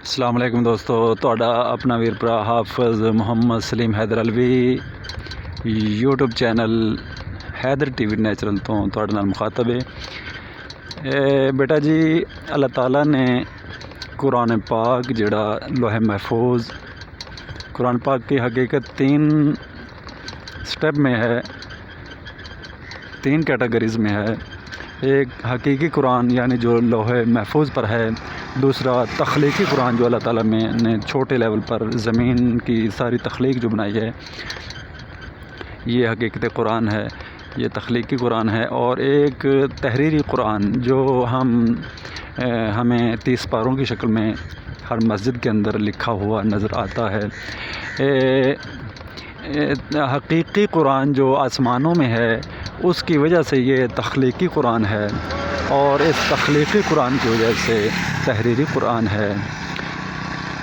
السلام علیکم دوستو، ਤੁਹਾਡਾ ਆਪਣਾ ਵੀਰ ਭਰਾ Hafiz Muhammad Salim Haider Alvi YouTube channel Haider TV natural ਤੋਂ ਤੁਹਾਡੇ ਨਾਲ ਮੁਖਾਤਬ ਹੈ। ਬੇਟਾ ਜੀ, اللہ تعالیٰ نے قرآن پاک جڑا لوح محفوظ قرآن پاک کی حقیقت تین سٹیپ میں ہے، تین کیٹیگریز میں ہے۔ ایک حقیقی قرآن یعنی جو لوح محفوظ پر ہے، دوسرا تخلیقی قرآن جو اللہ تعالیٰ نے چھوٹے لیول پر زمین کی ساری تخلیق جو بنائی ہے، یہ حقیقت قرآن ہے، یہ تخلیقی قرآن ہے۔ اور ایک تحریری قرآن جو ہمیں 30 پاروں کی شکل میں ہر مسجد کے اندر لکھا ہوا نظر آتا ہے۔ حقیقی قرآن جو آسمانوں میں ہے، اس کی وجہ سے یہ تخلیقی قرآن ہے، اور اس تخلیقی قرآن کی وجہ سے تحریری قرآن ہے۔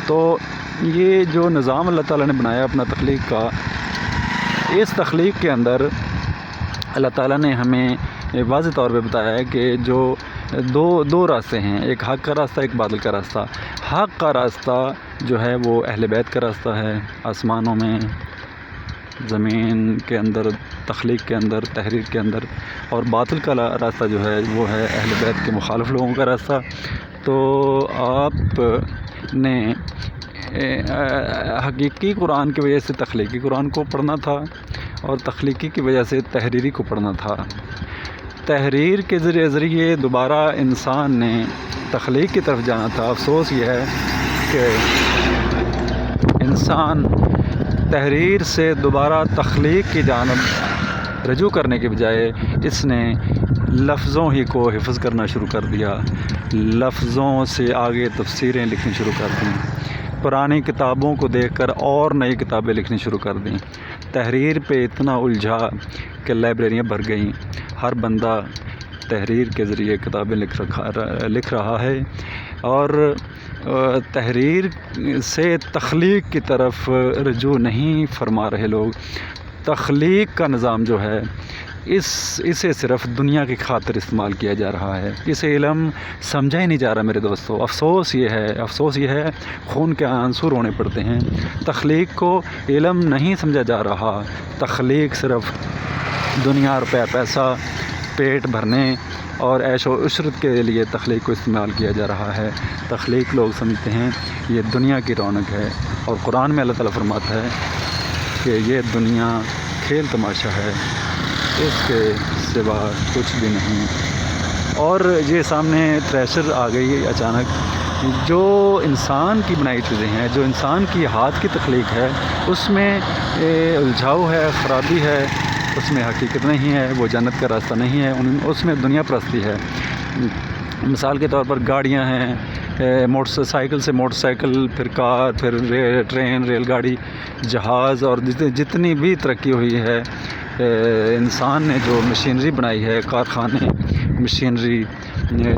تو یہ جو نظام اللہ تعالیٰ نے بنایا اپنا تخلیق کا، اس تخلیق کے اندر اللہ تعالیٰ نے ہمیں واضح طور پہ بتایا ہے کہ جو دو راستے ہیں، ایک حق کا راستہ، ایک باطل کا راستہ۔ حق کا راستہ جو ہے وہ اہل بیت کا راستہ ہے، آسمانوں میں، زمین کے اندر، تخلیق کے اندر، تحریر کے اندر۔ اور باطل کا راستہ جو ہے وہ ہے اہل بیت کے مخالف لوگوں کا راستہ۔ تو آپ نے حقیقی قرآن کی وجہ سے تخلیقی قرآن کو پڑھنا تھا، اور تخلیقی کی وجہ سے تحریری کو پڑھنا تھا۔ تحریر کے ذریعے دوبارہ انسان نے تخلیق کی طرف جانا تھا۔ افسوس یہ ہے کہ انسان تحریر سے دوبارہ تخلیق کی جانب رجوع کرنے کے بجائے اس نے لفظوں ہی کو حفظ کرنا شروع کر دیا، لفظوں سے آگے تفسیریں لکھنی شروع کر دیں، پرانی کتابوں کو دیکھ کر اور نئی کتابیں لکھنی شروع کر دیں۔ تحریر پہ اتنا الجھا کہ لائبریریاں بھر گئیں، ہر بندہ تحریر کے ذریعے کتابیں لکھ رہا ہے، اور تحریر سے تخلیق کی طرف رجوع نہیں فرما رہے لوگ۔ تخلیق کا نظام جو ہے، اسے صرف دنیا کی خاطر استعمال کیا جا رہا ہے، اسے علم سمجھا ہی نہیں جا رہا میرے دوستو۔ افسوس یہ ہے خون کے آنسو رونے پڑتے ہیں۔ تخلیق کو علم نہیں سمجھا جا رہا، تخلیق صرف دنیا، روپیہ، پیسہ، پیٹ بھرنے اور عیش و عشرت کے لیے تخلیق کو استعمال کیا جا رہا ہے۔ تخلیق لوگ سمجھتے ہیں یہ دنیا کی رونق ہے، اور قرآن میں اللہ تعالیٰ فرماتا ہے کہ یہ دنیا کھیل تماشا ہے، اس کے سوا کچھ بھی نہیں۔ اور یہ سامنے تھریشر آ گئی اچانک، جو انسان کی بنائی چیزیں ہیں، جو انسان کی ہاتھ کی تخلیق ہے، اس میں الجھاؤ ہے، خرابی ہے، اس میں حقیقت نہیں ہے، وہ جنت کا راستہ نہیں ہے، اس میں دنیا پرستی ہے۔ مثال کے طور پر گاڑیاں ہیں، سائیکل سے موٹر سائیکل، پھر کار، پھر ٹرین، ریل گاڑی، جہاز، اور جتنی بھی ترقی ہوئی ہے، انسان نے جو مشینری بنائی ہے، کارخانے، مشینری،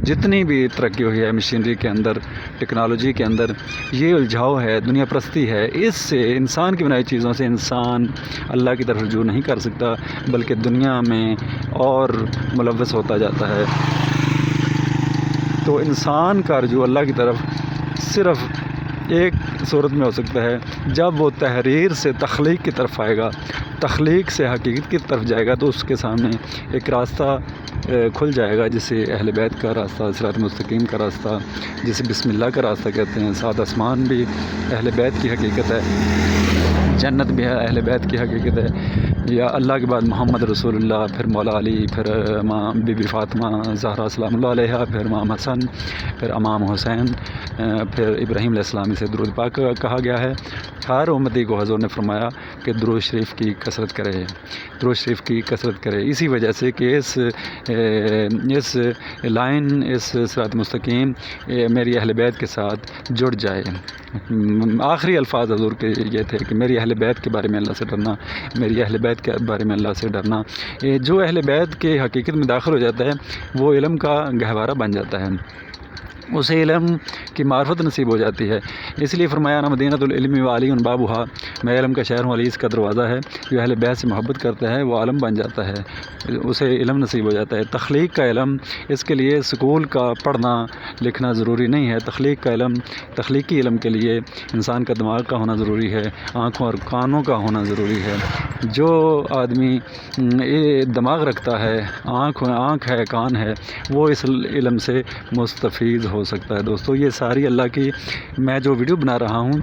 جتنی بھی ترقی ہوئی ہے مشینری کے اندر، ٹیکنالوجی کے اندر، یہ الجھاؤ ہے، دنیا پرستی ہے۔ اس سے انسان کی بنائی چیزوں سے انسان اللہ کی طرف رجوع نہیں کر سکتا، بلکہ دنیا میں اور ملوث ہوتا جاتا ہے۔ تو انسان کا رجوع اللہ کی طرف صرف ایک صورت میں ہو سکتا ہے، جب وہ تحریر سے تخلیق کی طرف آئے گا، تخلیق سے حقیقت کی طرف جائے گا، تو اس کے سامنے ایک راستہ کھل جائے گا، جسے اہل بیت کا راستہ، صراط مستقیم کا راستہ، جسے بسم اللہ کا راستہ کہتے ہیں۔ سات آسمان بھی اہل بیت کی حقیقت ہے، جنت بھی اہل بیت کی حقیقت ہے، یا اللہ کے بعد محمد رسول اللہ، پھر مولا علی، پھر امام بی بی فاطمہ زہرا سلام اللہ علیہا، پھر امام حسن، پھر امام حسین، پھر ابراہیم علیہ السلام سے درود پاک کہا گیا ہے۔ ہر امتی کو حضور نے فرمایا کہ درود شریف کی کثرت کرے، درود شریف کی کثرت کرے، اسی وجہ سے کہ اس لائن، اس صراط مستقیم میری اہل بیت کے ساتھ جڑ جائے۔ آخری الفاظ حضور کے یہ تھے کہ میری اہل بیت کے بارے میں اللہ سے ڈرنا، میری اہل بیت کے بارے میں اللہ سے ڈرنا۔ جو اہل بیت کے حقیقت میں داخل ہو جاتا ہے، وہ علم کا گہوارہ بن جاتا ہے۔ اسے علم کی معرفت نصیب ہو جاتی ہے۔ اس لیے فرمایا نا مدینۃ العلم و علی بابھا، میں علم کا شہر ہوں، علی اس کا دروازہ ہے۔ جو اہل بیت سے محبت کرتا ہے وہ عالم بن جاتا ہے، اسے علم نصیب ہو جاتا ہے۔ تخلیق کا علم، اس کے لیے سکول کا پڑھنا لکھنا ضروری نہیں ہے۔ تخلیق کا علم، تخلیقی علم کے لیے انسان کا دماغ کا ہونا ضروری ہے، آنکھوں اور کانوں کا ہونا ضروری ہے۔ جو آدمی دماغ رکھتا ہے، آنکھ ہے، کان ہے، وہ اس علم سے مستفید ہو سکتا ہے۔ دوستو یہ ساری اللہ کی، میں جو ویڈیو بنا رہا ہوں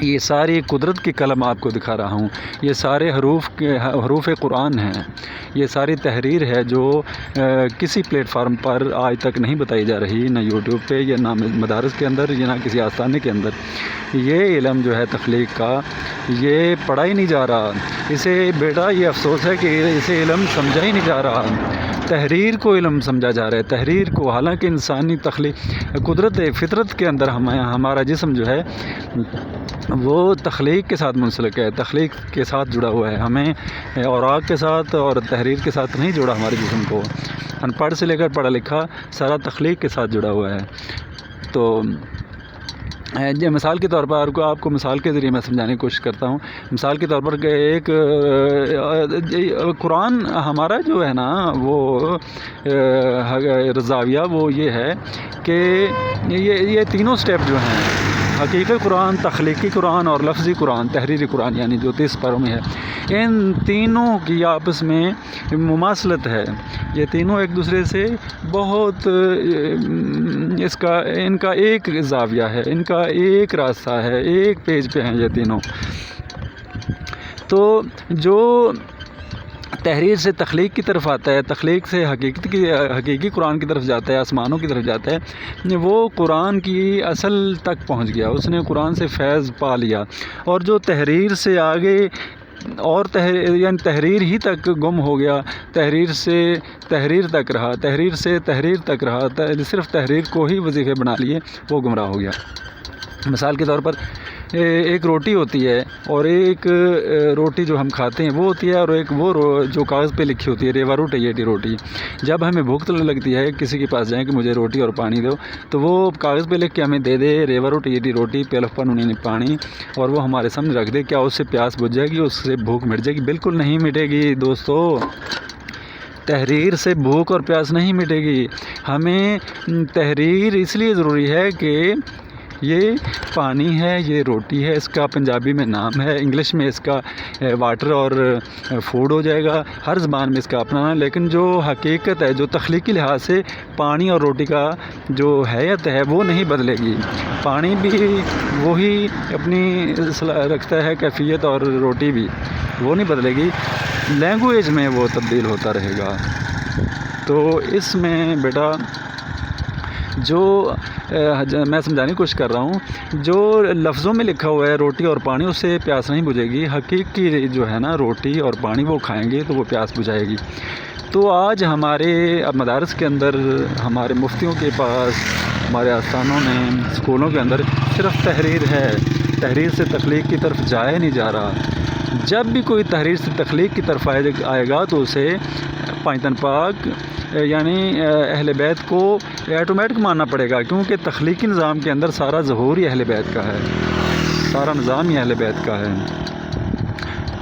یہ ساری قدرت کی قلم آپ کو دکھا رہا ہوں، یہ سارے حروف قرآن ہیں، یہ ساری تحریر ہے جو کسی پلیٹ فارم پر آج تک نہیں بتائی جا رہی، نہ یوٹیوب پہ یا نہ مدارس کے اندر یا نہ کسی آستانے کے اندر۔ یہ علم جو ہے تخلیق کا، یہ پڑھا ہی نہیں جا رہا۔ اسے بیٹا یہ افسوس ہے کہ اسے علم سمجھا ہی نہیں جا رہا، تحریر کو علم سمجھا جا رہا ہے، تحریر کو۔ حالانکہ انسانی تخلیق، قدرت فطرت کے اندر ہمارا جسم جو ہے وہ تخلیق کے ساتھ منسلک ہے، تخلیق کے ساتھ جڑا ہوا ہے۔ ہمیں اوراق کے ساتھ اور تحریر کے ساتھ نہیں جڑا ہمارے جسم کو۔ ان پڑھ سے لے کر پڑھا لکھا سارا تخلیق کے ساتھ جڑا ہوا ہے۔ تو مثال کے طور پر آپ کو مثال کے ذریعے میں سمجھانے کی کوشش کرتا ہوں۔ مثال کے طور پر ایک قرآن ہمارا جو ہے نا وہ زاویہ وہ یہ ہے کہ یہ تینوں سٹیپ جو ہیں، حقیقی قرآن، تخلیقی قرآن اور لفظی قرآن، تحریری قرآن، یعنی جو 30 پاروں میں ہے، ان تینوں کی آپس میں مماثلت ہے۔ یہ تینوں ایک دوسرے سے بہت ان کا ایک زاویہ ہے، ان کا ایک راستہ ہے، ایک پیج پہ ہیں یہ تینوں۔ تو جو تحریر سے تخلیق کی طرف آتا ہے، تخلیق سے حقیقی قرآن کی طرف جاتا ہے، آسمانوں کی طرف جاتا ہے، وہ قرآن کی اصل تک پہنچ گیا، اس نے قرآن سے فیض پا لیا۔ اور جو تحریر سے آگے اور یعنی تحریر ہی تک گم ہو گیا، تحریر سے تحریر تک رہا، تحریر سے تحریر تک رہا، صرف تحریر کو ہی وظیفے بنا لیے، وہ گمراہ ہو گیا۔ مثال کے طور پر ایک روٹی ہوتی ہے، اور ایک روٹی جو ہم کھاتے ہیں وہ ہوتی ہے، اور ایک وہ جو کاغذ پہ لکھی ہوتی ہے، ریوا روٹی روٹی۔ جب ہمیں بھوک لگتی ہے، کسی کے پاس جائیں کہ مجھے روٹی اور پانی دو، تو وہ کاغذ پہ لکھ کے ہمیں دے دے، ریوا روٹی پیلف پر انہیں پانی، اور وہ ہمارے سامنے رکھ دے، کیا اس سے پیاس بجھ جائے گی، اس سے بھوک مٹ جائے گی؟ بالکل نہیں مٹے گی دوستو۔ تحریر سے بھوک اور پیاس نہیں مٹے گی۔ ہمیں تحریر اس لیے ضروری ہے کہ یہ پانی ہے، یہ روٹی ہے، اس کا پنجابی میں نام ہے، انگلش میں اس کا واٹر اور فوڈ ہو جائے گا، ہر زبان میں اس کا اپنا نام ہے۔ لیکن جو حقیقت ہے، جو تخلیقی لحاظ سے پانی اور روٹی کا جو حیت ہے وہ نہیں بدلے گی۔ پانی بھی وہی اپنی رکھتا ہے کیفیت، اور روٹی بھی وہ نہیں بدلے گی، لینگویج میں وہ تبدیل ہوتا رہے گا۔ تو اس میں بیٹا جو میں سمجھانے کی کوشش کر رہا ہوں، جو لفظوں میں لکھا ہوا ہے روٹی اور پانی، اس سے پیاس نہیں بجھے گی۔ حقیقی جو ہے نا روٹی اور پانی وہ کھائیں گے تو وہ پیاس بجھائے گی۔ تو آج ہمارے مدارس کے اندر، ہمارے مفتیوں کے پاس، ہمارے آستانوں میں، اسکولوں کے اندر صرف تحریر ہے، تحریر سے تخلیق کی طرف جایا نہیں جا رہا۔ جب بھی کوئی تحریر سے تخلیق کی طرف آئے گا تو اسے پائتن پاک یعنی اہل بیت کو آٹومیٹک ماننا پڑے گا، کیونکہ تخلیقی نظام کے اندر سارا ظہور ہی اہل بیت کا ہے، سارا نظام ہی اہل بیت کا ہے۔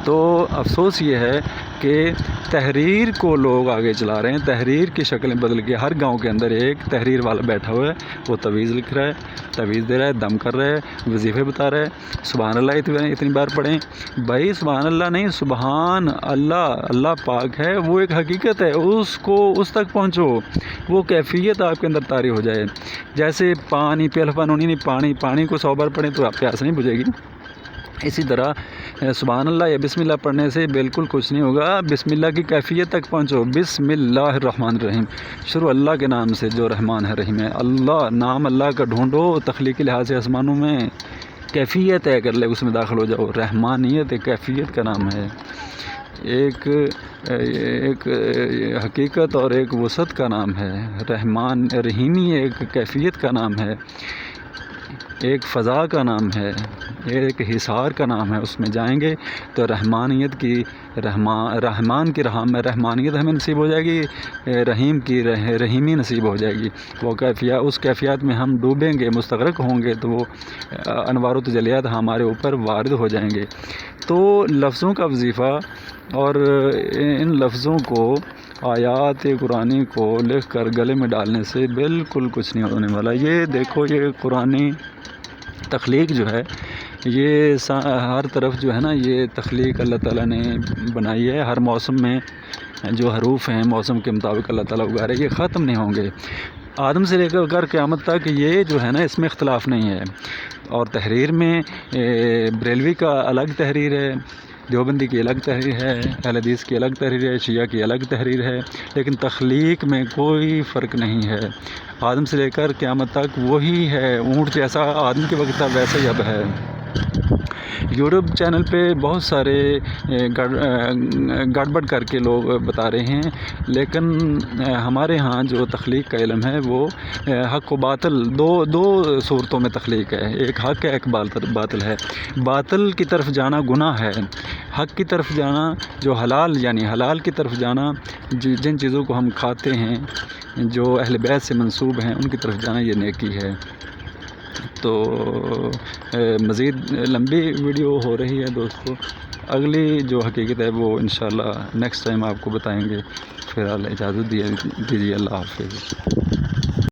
تو افسوس یہ ہے کہ تحریر کو لوگ آگے چلا رہے ہیں، تحریر کی شکلیں بدل کے ہر گاؤں کے اندر ایک تحریر والا بیٹھا ہوا ہے، وہ تویز لکھ رہا ہے، تویز دے رہا ہے، دم کر رہا ہے، وظیفے بتا رہا ہے، سبحان اللہ اتنی بار پڑھیں۔ بھائی سبحان اللہ نہیں، سبحان اللہ، اللہ پاک ہے، وہ ایک حقیقت ہے، اس تک پہنچو، وہ کیفیت آپ کے اندر طاری ہو جائے۔ جیسے پانی پانی کو 100 بار پڑھیں تو آپ پیاس نہیں بجھے گی۔ اسی طرح سبحان اللہ یا بسم اللہ پڑھنے سے بالکل کچھ نہیں ہوگا، بسم اللہ کی کیفیت تک پہنچو۔ بسم اللہ الرحمن الرحیم، شروع اللہ کے نام سے جو رحمان ہے رحیم ہے۔ اللہ، نام اللہ کا ڈھونڈو تخلیقی لحاظ سے آسمانوں میں، کیفیت طے کر لے، اس میں داخل ہو جاؤ۔ رحمانیت ایک کیفیت کا نام ہے، ایک حقیقت اور ایک وسعت کا نام ہے۔ رحمان، رحیمی ایک کیفیت کا نام ہے۔ ایک فضا کا نام ہے، ایک حصار کا نام ہے، اس میں جائیں گے تو رحمانیت کی رحمان کی رحمانیت ہمیں نصیب ہو جائے گی، رحیم کی رحیمی نصیب ہو جائے گی۔ وہ اس کیفیات میں ہم ڈوبیں گے، مستغرق ہوں گے، تو وہ انوار و تجلیات ہمارے اوپر وارد ہو جائیں گے۔ تو لفظوں کا وظیفہ اور ان لفظوں کو، آیات قرآنی کو لکھ کر گلے میں ڈالنے سے بالکل کچھ نہیں ہونے والا۔ یہ دیکھو، یہ قرآنی تخلیق جو ہے، یہ ہر طرف جو ہے نا، یہ تخلیق اللہ تعالیٰ نے بنائی ہے۔ ہر موسم میں جو حروف ہیں موسم کے مطابق اللہ تعالیٰ اگا رہے ہیں، یہ ختم نہیں ہوں گے۔ آدم سے لے کر قیامت تک یہ جو ہے نا، اس میں اختلاف نہیں ہے۔ اور تحریر میں بریلوی کا الگ تحریر ہے، دیوبندی کی الگ تحریر ہے، اہل حدیث کی الگ تحریر ہے، شیعہ کی الگ تحریر ہے، لیکن تخلیق میں کوئی فرق نہیں ہے۔ آدم سے لے کر قیامت تک وہی ہے، اونٹ جیسا آدم کے وقت تھا ویسا ہی اب ہے۔ یوٹیوب چینل پہ بہت سارے گڑبڑ کر کے لوگ بتا رہے ہیں، لیکن ہمارے ہاں جو تخلیق کا علم ہے وہ حق و باطل دو صورتوں میں تخلیق ہے، ایک حق ہے، ایک باطل ہے۔ باطل کی طرف جانا گناہ ہے، حق کی طرف جانا جو حلال، یعنی حلال کی طرف جانا، جن چیزوں کو ہم کھاتے ہیں جو اہل بیت سے منسوب ہیں، ان کی طرف جانا یہ نیکی ہے۔ تو مزید لمبی ویڈیو ہو رہی ہے دوستو، اگلی جو حقیقت ہے وہ انشاءاللہ نیکسٹ ٹائم آپ کو بتائیں گے۔ فی الحال اجازت دیجیے، اللہ حافظ۔